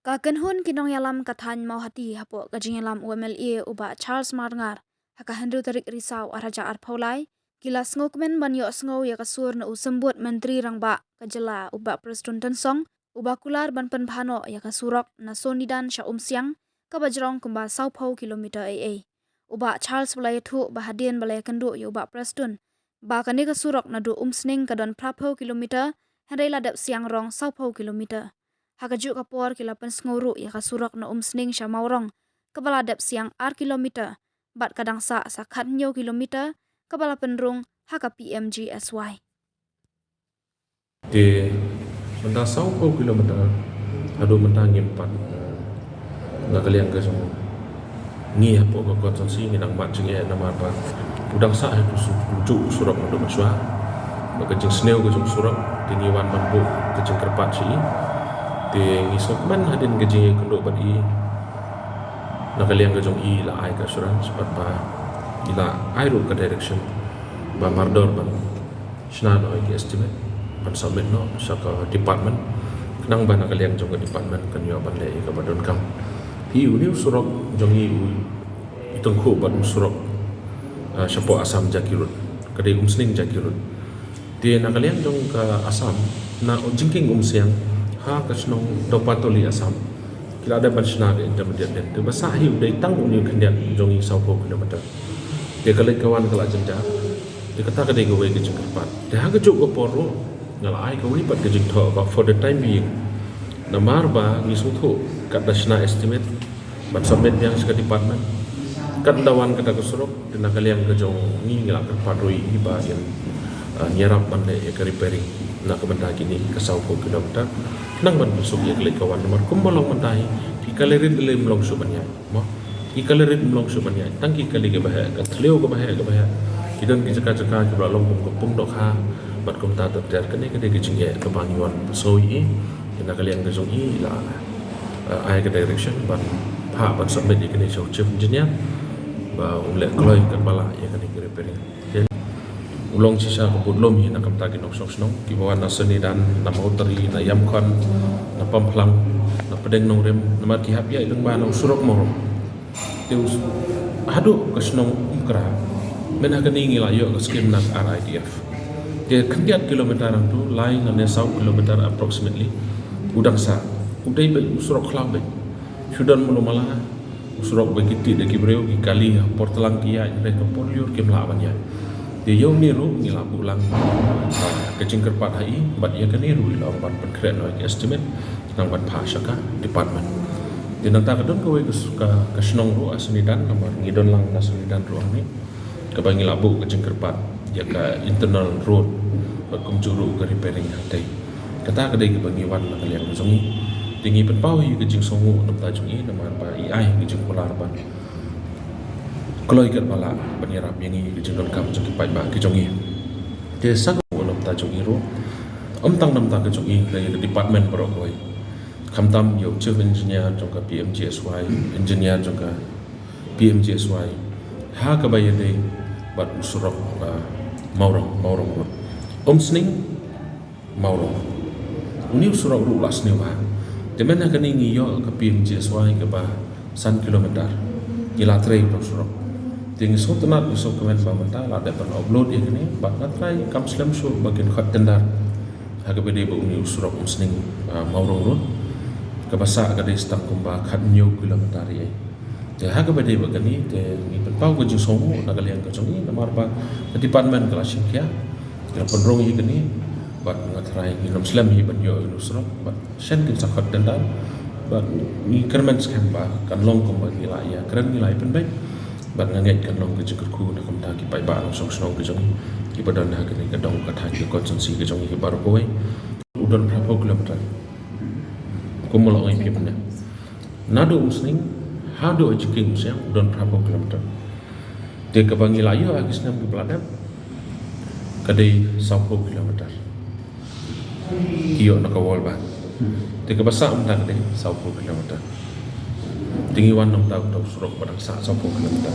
Kaken hun kinong yalam kathan mau hati hapo kajing yalam UMLA uba Charles Marngar haka Henry Tarik Risau araja arpaulai kilas ngokmen ban yo sngo ya kasur na usembut menteri rangba kajela uba Preston Tensong uba kular ban penphano ya kasurok na sonidan sya siang kabajrong kumba saupau kilometer AA uba Charles balai thu bahadian balai kendu ya uba Preston ba kani kasurok na du sning kadon prapau kilometer Henry ladap siang rong saupau kilometer hakajuk kapor kilapan snguru ya kasurok na sning sya maurong kepala dep siang kilometer bat kadang sa sakhat nyo kilometer kepala penrung haka PMGSY di mentah 10 kilometer adu mentah ngimpat na kalian ke semua ngi hapo ko konsumsi nginang mat jeng ya nama apa udang sa itu sujuk surok untuk maksua bagajeng sneu ke surok tingiwan mampu kejeng kerpat si di ngisok man hadin kejeng kendo badi na kalian ke jong i la ai ka suran sepat ba ila ai ru ka direction ba mardor ban sna no ki estimate ban submit no saka department kenang ba na kalian jong ke department kan yo ban le ka badon kam hi uni surok jong i itong ko ban surok syapo asam jakirut kadai sning jakirut di na kalian jong ka asam na jingking siang ha kasnong dopatoli asam kila ada bansna ke intermediate dan tu basah hiu dai tang uni kendian jongi 10 kilometer dia kalai kawan kala jenja dia kata kadai gawe ke jengkerpat dia ha kejuk oporo ngalai ka wi pat ke jengtho but for the time being namar ba ngisutho kat dasna estimate but submit yang seka department kat dawan kata kesurok dina kalian ke jong ni ngila kerpat roi iba yang nyerap bande ke repairing na kebenda kini ke 10 kilometer nang ban busuk ya kelek kawan nomor kumbolong mentai ki kalerit le mlong subanya mo ki kalerit mlong subanya tangki kali ke bahaya ka thleu ke bahaya kidan ki jaka ke balong ko pung dok ha bat kum ta ter kene ke de jing ya ke bangyuan soi ina kalian ke jong i la ai ke direction ban ha ban submit ke ni chief engineer ba umle kloi kan bala ya kan ke repairing ulong sisa kebudlom hi nakam tagi nok sok snong ki bawa na seni dan na mauteri na yamkon na pamplang na pedeng nong rem na mar ki hapya ilung ba na usurok mo teus hadu kasnong umkra mena kani ngi la yo skim nak RIDF de kandiat kilometer ang tu lain na 100 kilometer approximately udang sa udai be usurok klang be sudan mulumala usurok be kiti de kibreu ki kali portalang kia re ko poliur kim la banya dia yau niru ngila bulang kecing kerpat hai bat ya kan niru ila ban penkret no estimate nang ban phasaka department dia nang ta kadon ko ke snong ru asnidan nomor ngidon lang asnidan ruang ni ke bangi labu kecing kerpat ya ka internal road bakum juru ke repairing hatai kata kedai ke bangi wan nak liang zongi tinggi penpau hi kecing songu nam ta jungi nomor ba ai kecing polar ban kalau ikat bala penyerap yang ini kejengkol kam jengki pai ba kejongi dia sang ulam ta jongi ro tang nam ta kejongi dari department berokoi kamtam yo chief engineer jongka PMGSY engineer jongka PMGSY ha ka bayade bat usurok maurong ro sning maurong uni usurok ru las ni ba demena kaningi yo ka PMGSY ke ba 1 kilometer ila trei usurok ting so tenat usok kemen pamenta la dapat upload ini bat natrai kam slam show bagian khat tendar haga bede bu uni usurok sning maurong ro ka basa ka de stak kumba khat nyo kilometer ye te haga bede bagani te ni pau ko jisong na kalian ka chongi na marba department kala shikya ya pendrong hi gani bat natrai ni nam slam hi ban yo usurok bat shen kin sakhat tendar bat ni kermen skam ba kan long kumba ni la ya keren ni lai pen bai bat nganget kan long ke jekerku na kam ta ki pai ba long sok snong ke jong ki badan ha ke ni ka dong ka tha ki konsensi ke jong ki bar koi udon berapa kilometer kumolo ngai pi benda nado usning hado jiking siang udon berapa kilometer de ka bangi layo agis nam ki bladap kadai 10 kilometer kiyo na ka wal ba de ka basa um tak de 10 kilometer tinggi wan nam tahu surok padang sa 10 kilometer